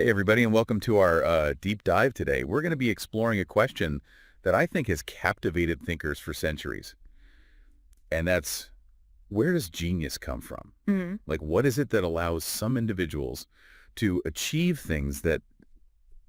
Hey, everybody, and welcome to our deep dive today. We're going to be exploring a question that I think has captivated thinkers for centuries, and that's where does genius come from? Mhm. Like, what is it that allows some individuals to achieve things that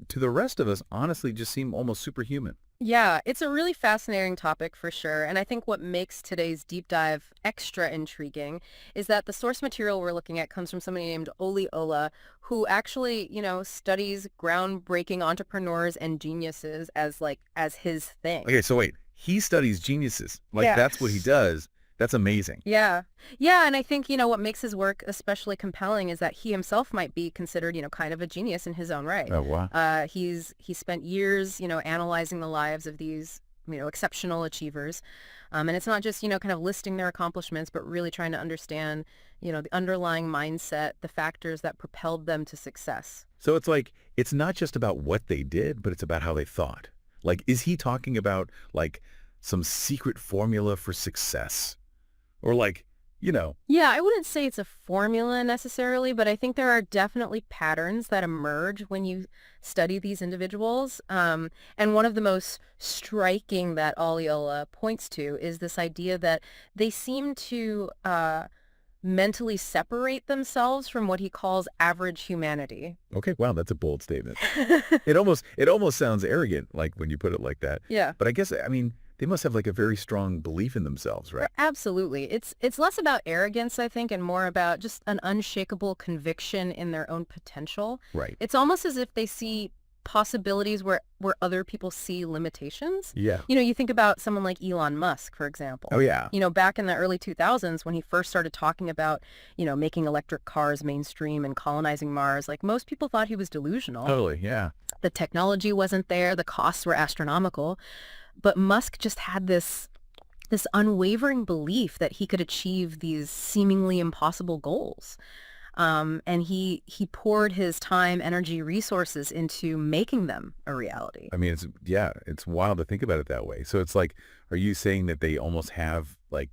to the rest of us honestly just seem almost superhuman? Yeah, it's a really fascinating topic for sure. And I think what makes today's deep dive extra intriguing is that the source material we're looking at comes from somebody named Oli Ola, who actually, studies groundbreaking entrepreneurs and geniuses as his thing. Okay, so wait, he studies geniuses. Like, Yeah. that's what he does. That's amazing. Yeah. Yeah, and I think, what makes his work especially compelling is that he himself might be considered, kind of a genius in his own right. Oh, wow. He spent years, analyzing the lives of these, exceptional achievers. And it's not just, kind of listing their accomplishments, but really trying to understand, the underlying mindset, the factors that propelled them to success. So it's like, it's not just about what they did, but it's about how they thought. Like, is he talking about, like, some secret formula for success? Or like, you know, Yeah, I wouldn't say it's a formula necessarily, but I think there are definitely patterns that emerge when you study these individuals. And one of the most striking that Aliola points to is this idea that they seem to mentally separate themselves from what he calls average humanity. okay, wow, that's a bold statement. It almost sounds arrogant, like when you put it like that. Yeah. But I guess, I mean, they must have like a very strong belief in themselves, right? Absolutely. It's less about arrogance, I think, and more about just an unshakable conviction in their own potential. Right. It's almost as if they see possibilities where other people see limitations. Yeah. You think about someone like Elon Musk, for Oh, example. yeah. Back in the early 2000s when he first started talking about, making electric cars mainstream and colonizing Mars, like most people thought he was delusional. Totally. Yeah. The technology wasn't there, the costs were astronomical. But Musk just had this unwavering belief that he could achieve these seemingly impossible goals. And he poured his time, energy, resources into making them a reality. I mean, it's wild to think about it that way. So it's like, are you saying that they almost have like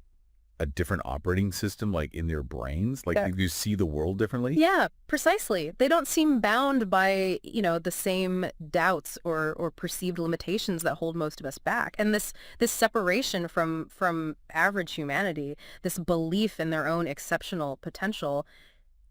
a different operating system, like in their brains? Like Yeah. you see the world differently? Yeah, precisely. They don't seem bound by, the same doubts or perceived limitations that hold most of us back. And this separation from average humanity, this belief in their own exceptional potential,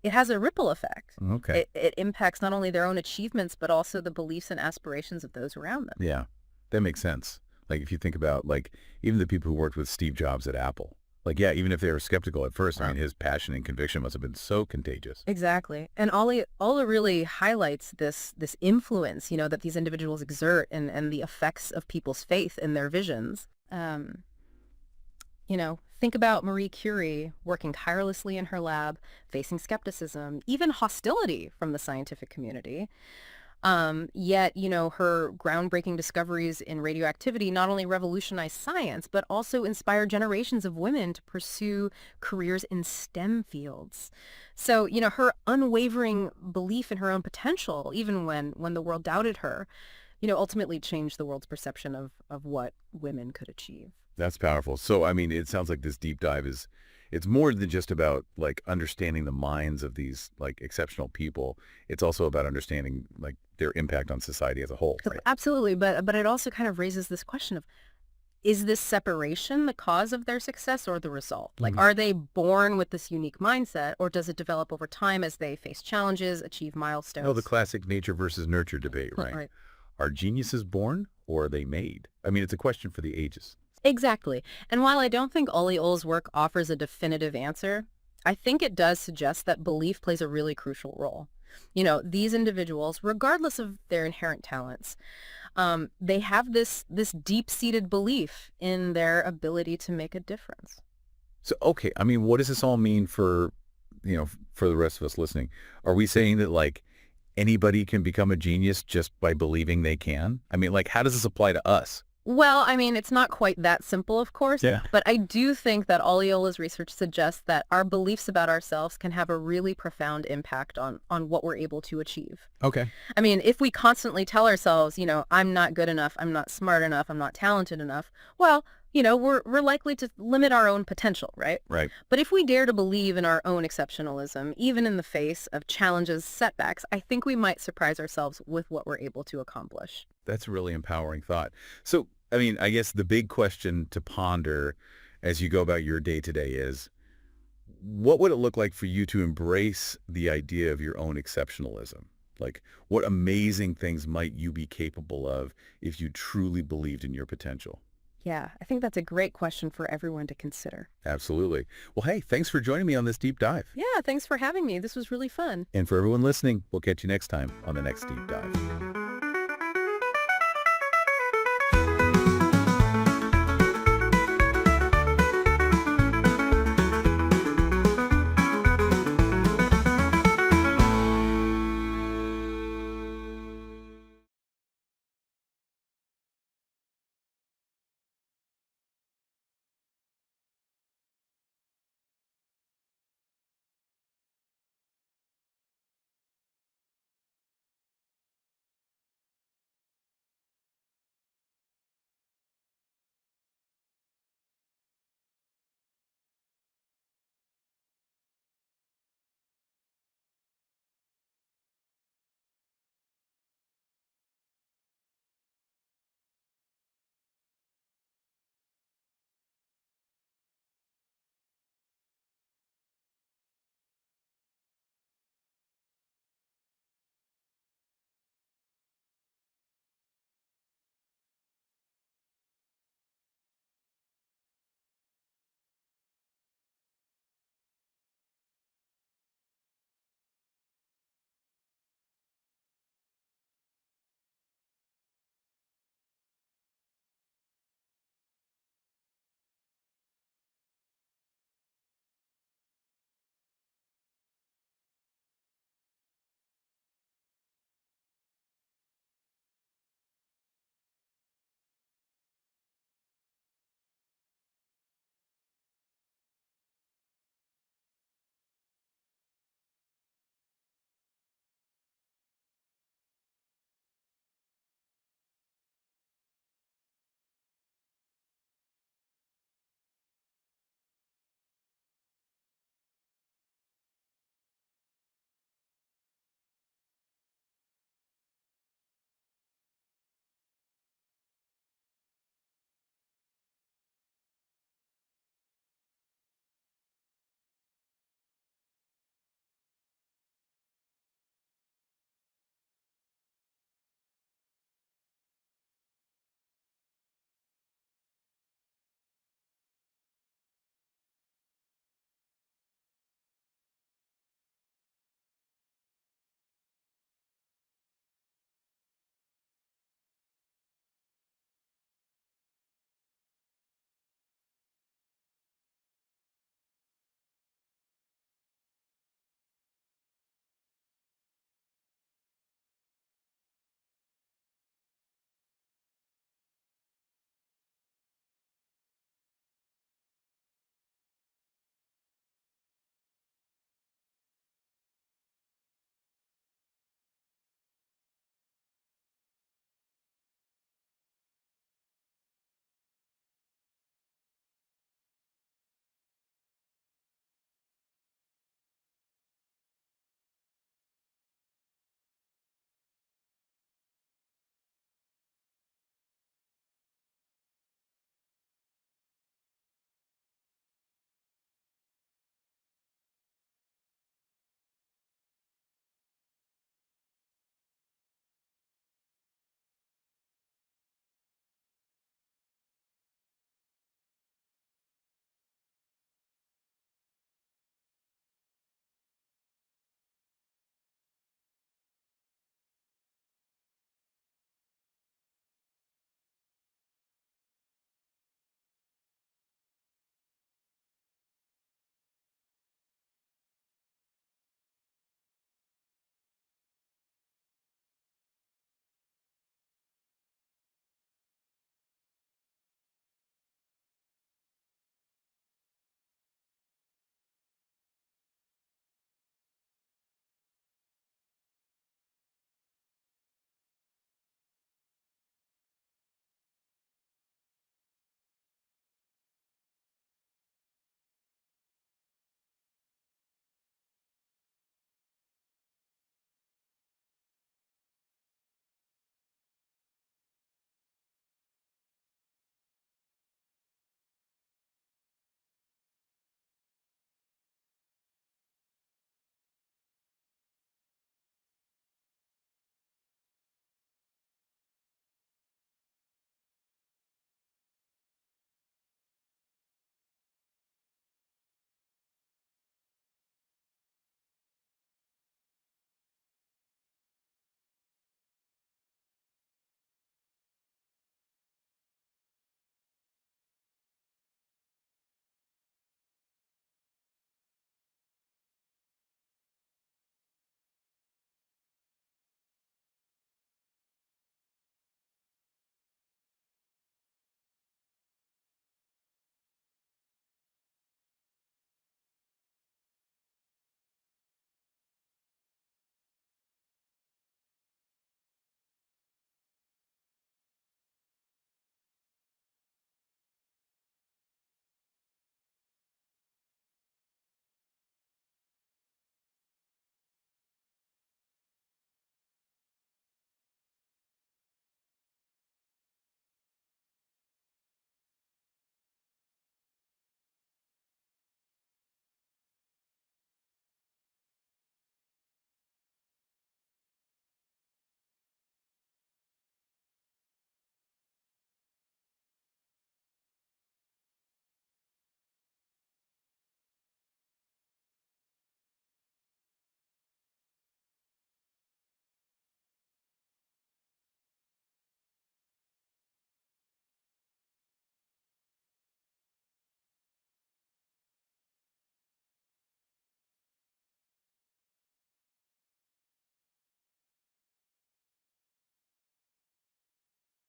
it has a ripple effect. Okay. It impacts not only their own achievements, but also the beliefs and aspirations of those around them. Yeah, that makes sense. Like if you think about like even the people who worked with Steve Jobs at Apple, like yeah, even if they were skeptical at first, I mean his passion and conviction must have been so contagious. Exactly. And Ola really highlights this influence, that these individuals exert and the effects of people's faith in their visions. Think about Marie Curie working tirelessly in her lab, facing skepticism, even hostility from the scientific community. Yet, her groundbreaking discoveries in radioactivity not only revolutionized science, but also inspired generations of women to pursue careers in STEM fields. So, her unwavering belief in her own potential, even when the world doubted her, ultimately changed the world's perception of what women could achieve. That's powerful. So I mean, it sounds like this deep dive is it's more than just about like understanding the minds of these like exceptional people. It's also about understanding like their impact on society as a whole, right? Absolutely, but it also kind of raises this question of, is this separation the cause of their success or the result? Like, Mhm. are they born with this unique mindset, or does it develop over time as they face challenges, achieve Oh, the milestones? classic nature versus nurture debate, right? Right. Are geniuses born or are they made? I mean, it's a question for the ages. Exactly. And while I don't think Oli Ol's work offers a definitive answer, I think it does suggest that belief plays a really crucial role. These individuals, regardless of their inherent talents, they have this deep-seated belief in their ability to make a difference. So, okay, I mean, what does this all mean for, for the rest of us listening? Are we saying that like anybody can become a genius just by believing they can? I mean, like, how does this apply to us? Well, I mean, it's not quite that simple, of course, Yeah. but I do think that Aliola's research suggests that our beliefs about ourselves can have a really profound impact on what we're able to achieve. Okay. I mean, if we constantly tell ourselves, I'm not good enough, I'm not smart enough, I'm not talented enough, well, we're likely to limit our own potential, right? Right. But if we dare to believe in our own exceptionalism, even in the face of challenges, setbacks, I think we might surprise ourselves with what we're able to accomplish. That's a really empowering thought. So, I mean, I guess the big question to ponder as you go about your day-to-day is, what would it look like for you to embrace the idea of your own exceptionalism? Like, what amazing things might you be capable of if you truly believed in your potential? Yeah, I think that's a great question for everyone to consider. Absolutely. Well, hey, thanks for joining me on this deep dive. Yeah, thanks for having me. This was really fun. And for everyone listening, we'll catch you next time on the next deep dive.